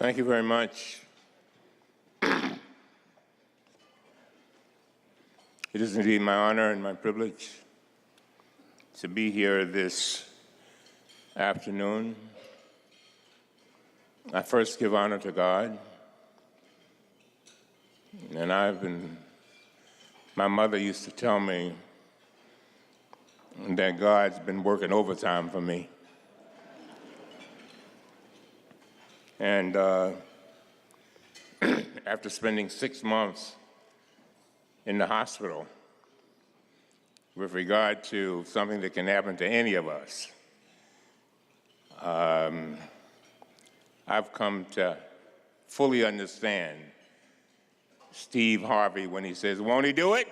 Thank you very much. It is indeed my honor and my privilege to be here this afternoon. I first give honor to God, and my mother used to tell me that God's been working overtime for me. And after spending 6 months in the hospital with regard to something that can happen to any of us, I've come to fully understand Steve Harvey when he says, "Won't he do it?"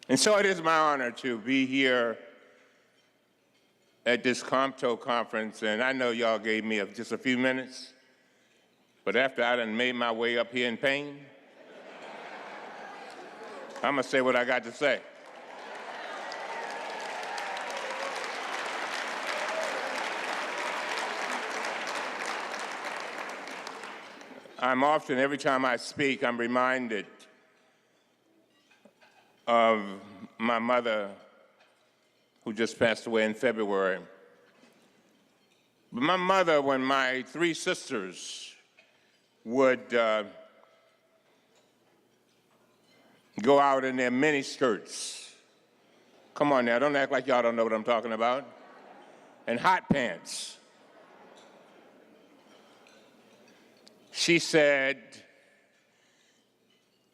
And so it is my honor to be here at this COMTO conference, and I know y'all gave me just a few minutes, but after I done made my way up here in pain, I'm gonna say what I got to say. Every time I speak, I'm reminded of my mother, who just passed away in February. But my mother, when my 3 sisters would go out in their mini skirts, come on now, don't act like y'all don't know what I'm talking about, and hot pants, she said,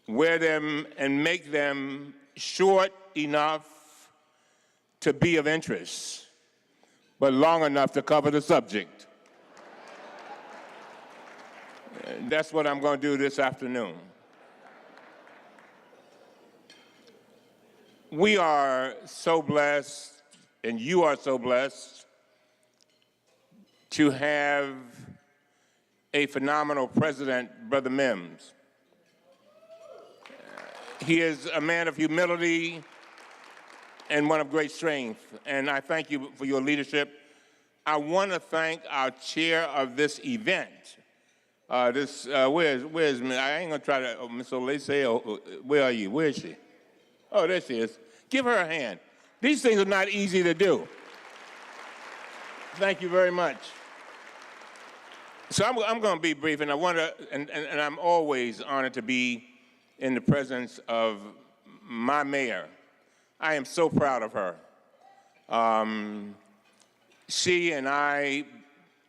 wear them and make them short enough to be of interest, but long enough to cover the subject. That's what I'm going to do this afternoon. We are so blessed, and you are so blessed, to have a phenomenal president, Brother Mims. He is a man of humility and one of great strength, and I thank you for your leadership. I want to thank our chair of this event. Where's I ain't gonna try to, Miss Olese, where are you? Where is she? Oh, there she is. Give her a hand. These things are not easy to do. Thank you very much. So I'm going to be brief, and and I'm always honored to be in the presence of my mayor. I am so proud of her. She and I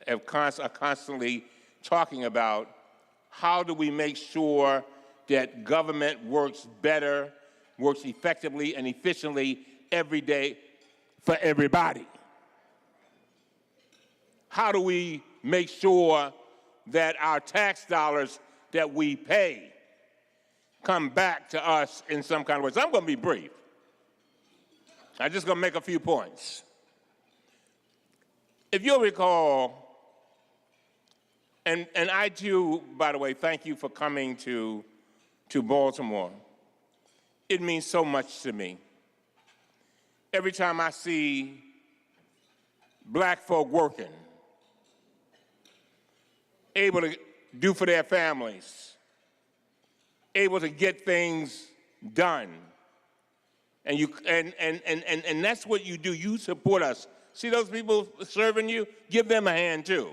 are constantly talking about how do we make sure that government works better, works effectively and efficiently every day for everybody. How do we make sure that our tax dollars that we pay come back to us in some kind of way? So I'm going to be brief. I'm just going to make a few points. If you'll recall, and I too, by the way, thank you for coming to Baltimore. It means so much to me. Every time I see black folk working, able to do for their families, able to get things done, and that's what you do. You support us. See those people serving you? Give them a hand too.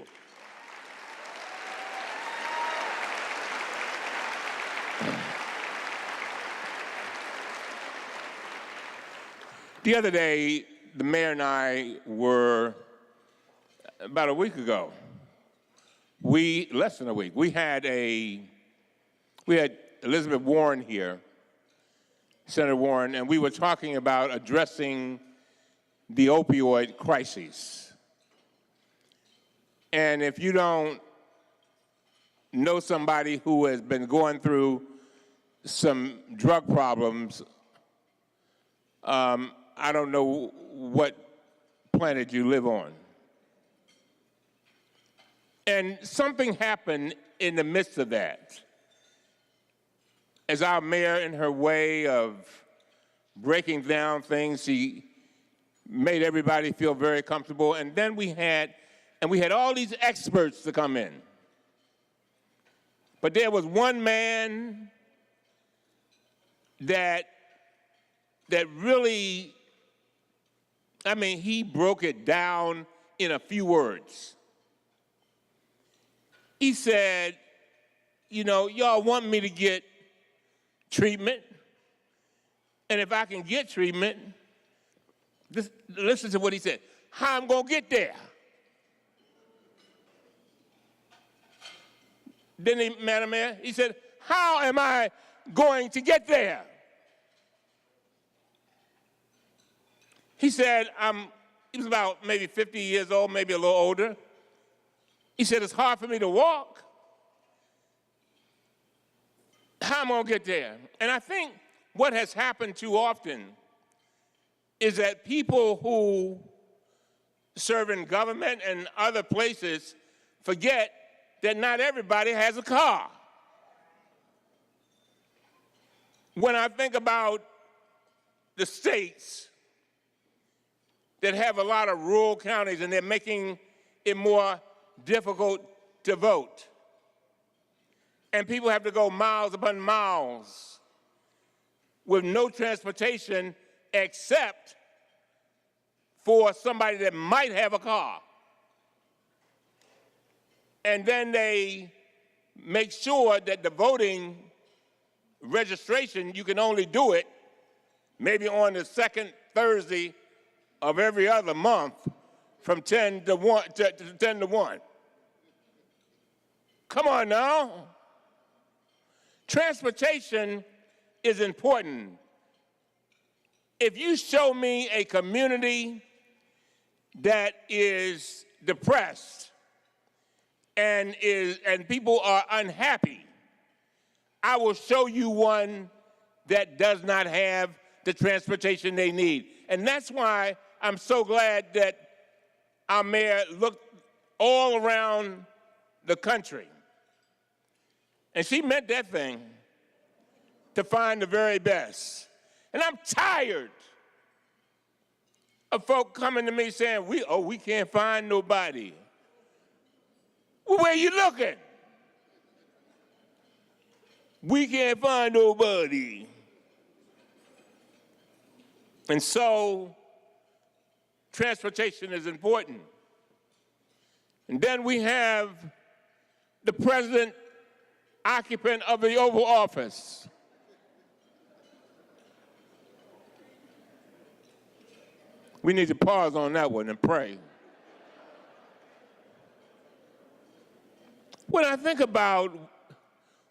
The other day, the mayor and I were, about a week ago, less than a week, we had Elizabeth Warren here, Senator Warren, and we were talking about addressing the opioid crisis. And if you don't know somebody who has been going through some drug problems, I don't know what planet you live on. And something happened in the midst of that. As our mayor, in her way of breaking down things, she made everybody feel very comfortable. And then we had and we had all these experts to come in. But there was one man that really, I mean, he broke it down in a few words. He said, you know, y'all want me to get treatment, and if I can get treatment, listen to what he said, how I'm gonna get there. Didn't he, Madam Mayor? He said, how am I going to get there? He said, he was about maybe 50 years old, maybe a little older. He said, it's hard for me to walk. How am I going to get there? And I think what has happened too often is that people who serve in government and other places forget that not everybody has a car. When I think about the states that have a lot of rural counties and they're making it more difficult to vote, and people have to go miles upon miles with no transportation except for somebody that might have a car. And then they make sure that the voting registration, you can only do it maybe on the second Thursday of every other month from 10 to 1. Come on now. Transportation is important. If you show me a community that is depressed and people are unhappy, I will show you one that does not have the transportation they need. And that's why I'm so glad that our mayor looked all around the country. And she meant that thing to find the very best. And I'm tired of folk coming to me saying, we can't find nobody. Well, where you looking? We can't find nobody. And so, transportation is important. And then we have the president, occupant of the Oval Office. We need to pause on that one and pray. When I think about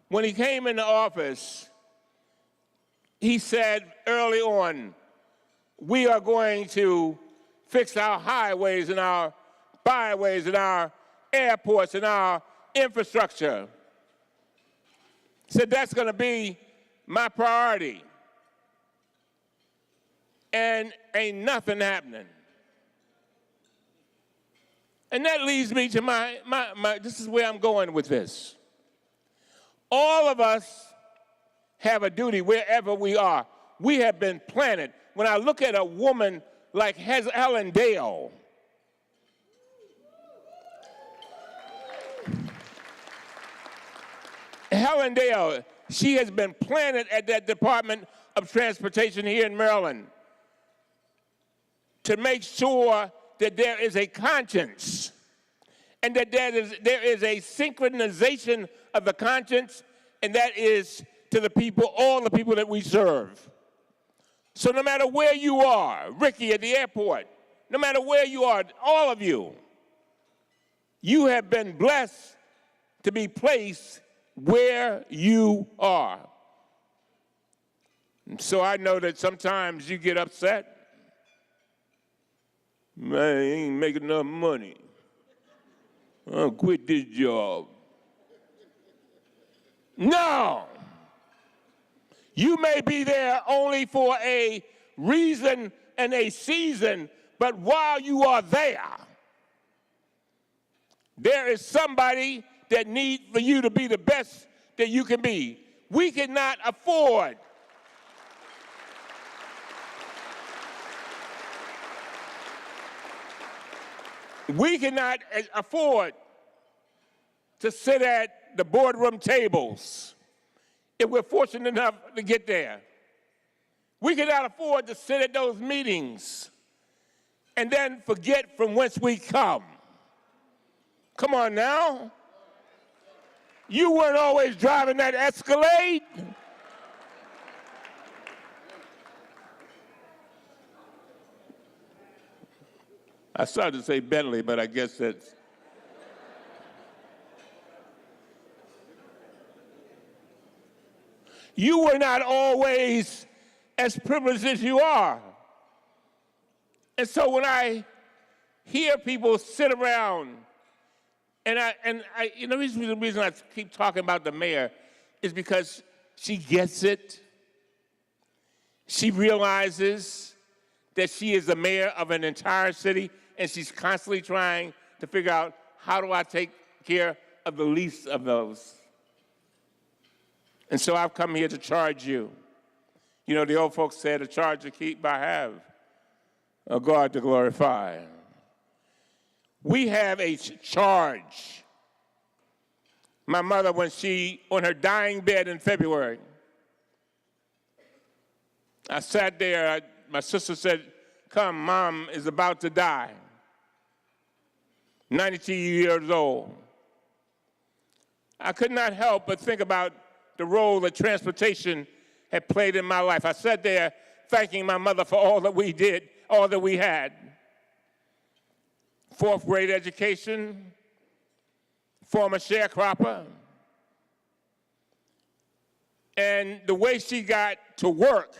when he came into office, he said early on, we are going to fix our highways and our byways and our airports and our infrastructure. He said that's going to be my priority. And ain't nothing happening. And that leads me to this is where I'm going with this. All of us have a duty wherever we are. We have been planted. When I look at a woman like Helen Dale, Helen Dale, she has been planted at that Department of Transportation here in Maryland to make sure that there is a conscience and that there is a synchronization of the conscience, and that is to the people, all the people that we serve. So no matter where you are, Ricky at the airport, no matter where you are, all of you, you have been blessed to be placed where you are. And so I know that sometimes you get upset. Man, I ain't making enough money. I'll quit this job. No! You may be there only for a reason and a season, but while you are there, there is somebody that needs for you to be the best that you can be. We cannot afford We cannot afford to sit at the boardroom tables if we're fortunate enough to get there. We cannot afford to sit at those meetings and then forget from whence we come. Come on now. You weren't always driving that Escalade. I started to say Bentley, but I guess that's... You were not always as privileged as you are. And so when I hear people sit around, and the reason I keep talking about the mayor is because she gets it. She realizes that she is the mayor of an entire city, and she's constantly trying to figure out, how do I take care of the least of those? And so I've come here to charge you. You know, the old folks said, a charge to keep, I have a God to glorify. We have a charge. My mother, when she, on her dying bed in February, I sat there, my sister said, come, Mom is about to die. 92 years old. I could not help but think about the role that transportation had played in my life. I sat there thanking my mother for all that we did, all that we had. 4th grade education, former sharecropper. And the way she got to work,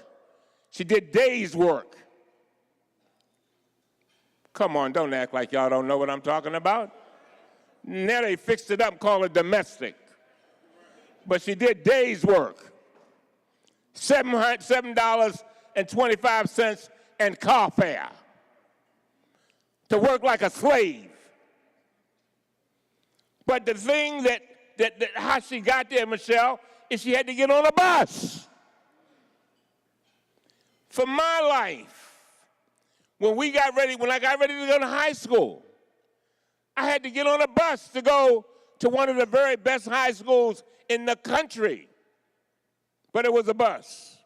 she did days work. Come on, don't act like y'all don't know what I'm talking about. Now they fixed it up and call it domestic. But she did days work. $7.25 and car fare to work like a slave. But the thing that how she got there, Michelle, is she had to get on a bus. For my life, when I got ready to go to high school, I had to get on a bus to go to one of the very best high schools in the country. But it was a bus.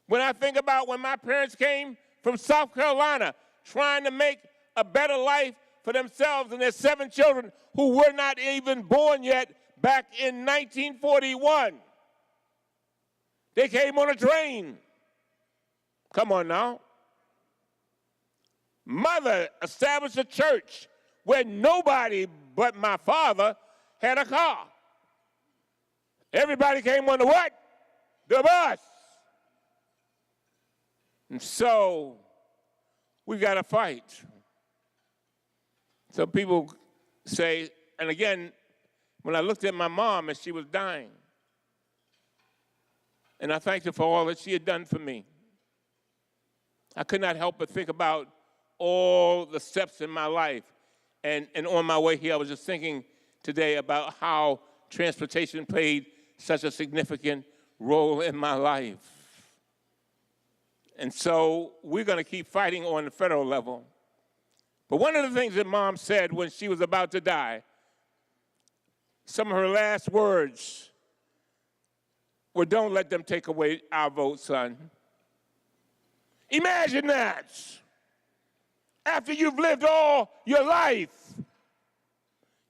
When I think about when my parents came from South Carolina trying to make a better life for themselves and their 7 children who were not even born yet back in 1941, they came on a train. Come on now. Mother established a church where nobody but my father had a car. Everybody came on the what? The bus. And so we've got to fight. So people say, and again, when I looked at my mom as she was dying, and I thanked her for all that she had done for me, I could not help but think about all the steps in my life. And on my way here, I was just thinking today about how transportation played such a significant role in my life. And so we're going to keep fighting on the federal level. But one of the things that Mom said when she was about to die, some of her last words were, don't let them take away our vote, son. Imagine that. After you've lived all your life,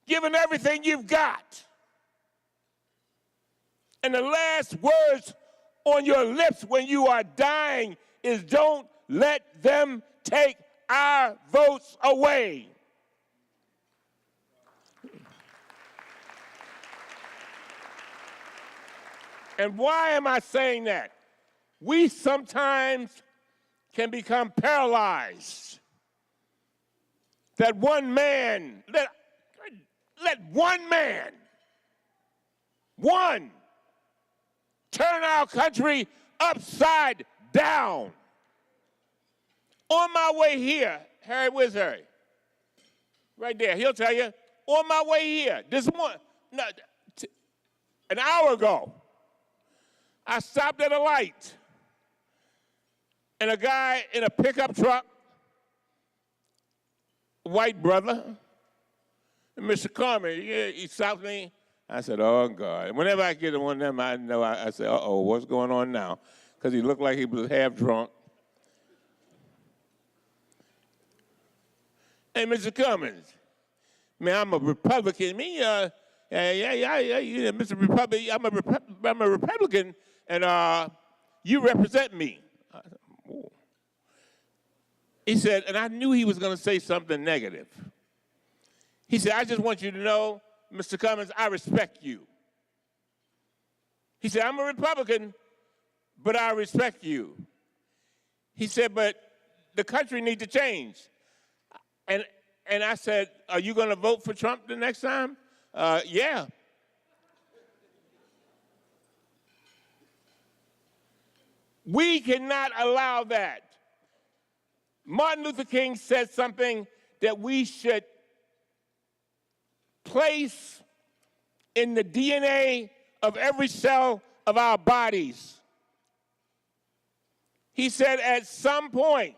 given everything you've got, and the last words on your lips when you are dying is, don't let them take our votes away. And why am I saying that? We sometimes can become paralyzed. That one man, let one man, one, turn our country upside down. On my way here, Harry, where's Harry? Right there, he'll tell you, on my way here, an hour ago, I stopped at a light, and a guy in a pickup truck white brother, Mr. Cummings, he stopped me. I said, oh, God. Whenever I get to one of them, I know, I say, uh-oh, what's going on now? Because he looked like he was half drunk. Hey, Mr. Cummings, man, I'm a Republican. Mr. Republic, I'm a Republican, and you represent me. I said, oh. He said, and I knew he was going to say something negative. He said, I just want you to know, Mr. Cummings, I respect you. He said, I'm a Republican, but I respect you. He said, but the country needs to change. And I said, are you going to vote for Trump the next time? Yeah. We cannot allow that. Martin Luther King said something that we should place in the DNA of every cell of our bodies. He said, at some point,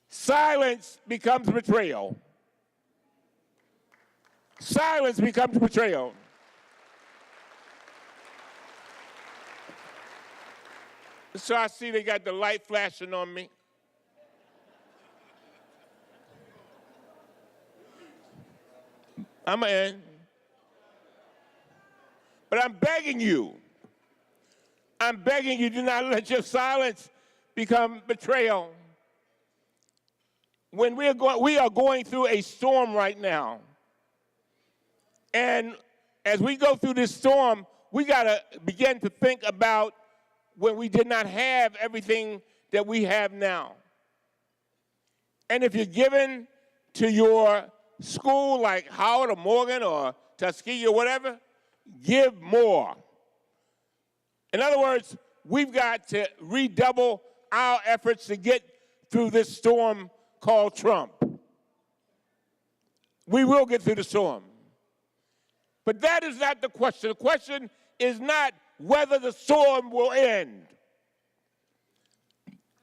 silence becomes betrayal. Silence becomes betrayal. So I see they got the light flashing on me. I'm in. But I'm begging you do not let your silence become betrayal. When we are going through a storm right now. And as we go through this storm, we got to begin to think about when we did not have everything that we have now. And if you're given to your school like Howard or Morgan or Tuskegee or whatever, give more. In other words, we've got to redouble our efforts to get through this storm called Trump. We will get through the storm. But that is not the question. The question is not whether the storm will end.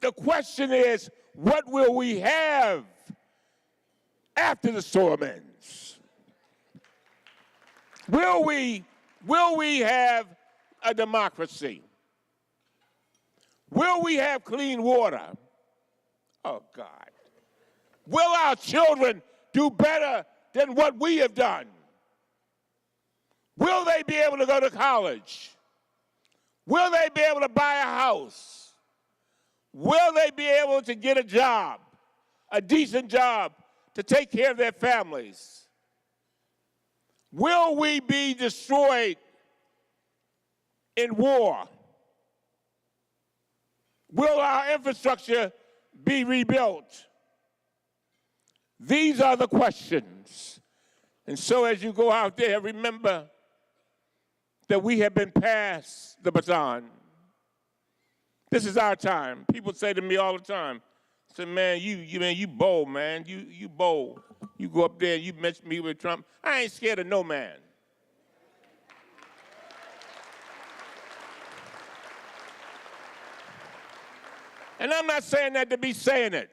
The question is, what will we have after the storm ends? Will we have a democracy? Will we have clean water? Oh, God. Will our children do better than what we have done? Will they be able to go to college? Will they be able to buy a house? Will they be able to get a job, a decent job, to take care of their families? Will we be destroyed in war? Will our infrastructure be rebuilt? These are the questions. And so as you go out there, remember that we have been passed the baton. This is our time. People say to me all the time, say, man, you bold, man. You bold. You go up there and you mention me with Trump. I ain't scared of no man. And I'm not saying that to be saying it.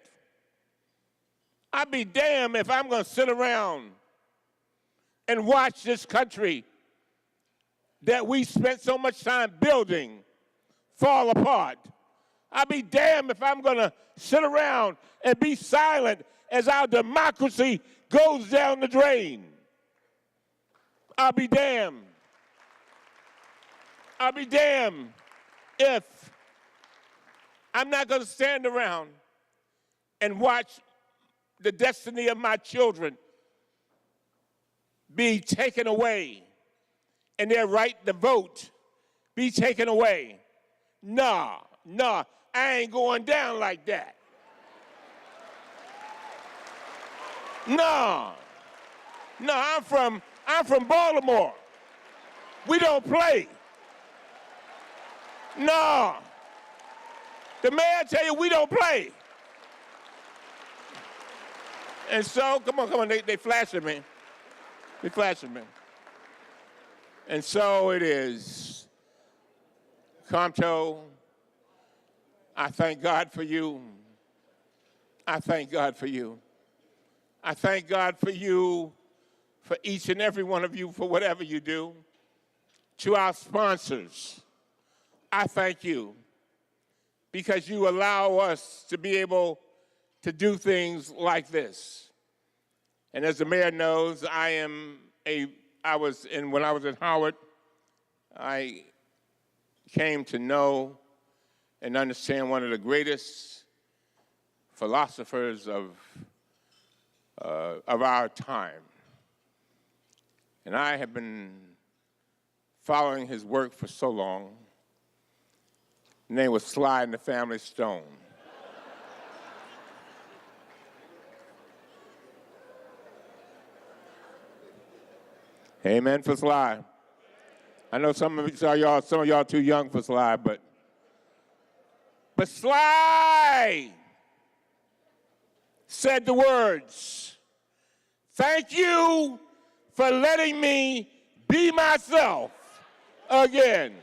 I'd be damned if I'm going to sit around and watch this country that we spent so much time building fall apart. I'd be damned if I'm going to sit around and be silent as our democracy goes down the drain. I'll be damned. I'll be damned if I'm not going to stand around and watch the destiny of my children be taken away and their right to vote be taken away. Nah, I ain't going down like that. No, I'm from Baltimore. We don't play. No. The mayor tell you we don't play. And so, come on, they flashing me. They flashing me. And so it is. COMTO, I thank God for you. I thank God for you. I thank God for you, for each and every one of you, for whatever you do. To our sponsors, I thank you because you allow us to be able to do things like this. And as the mayor knows, when I was at Howard, I came to know and understand one of the greatest philosophers of our time. And I have been following his work for so long. His name was Sly and the Family Stone. Amen for Sly. I know some of y'all too young for Sly, but Sly said the words, "Thank you for letting me be myself again."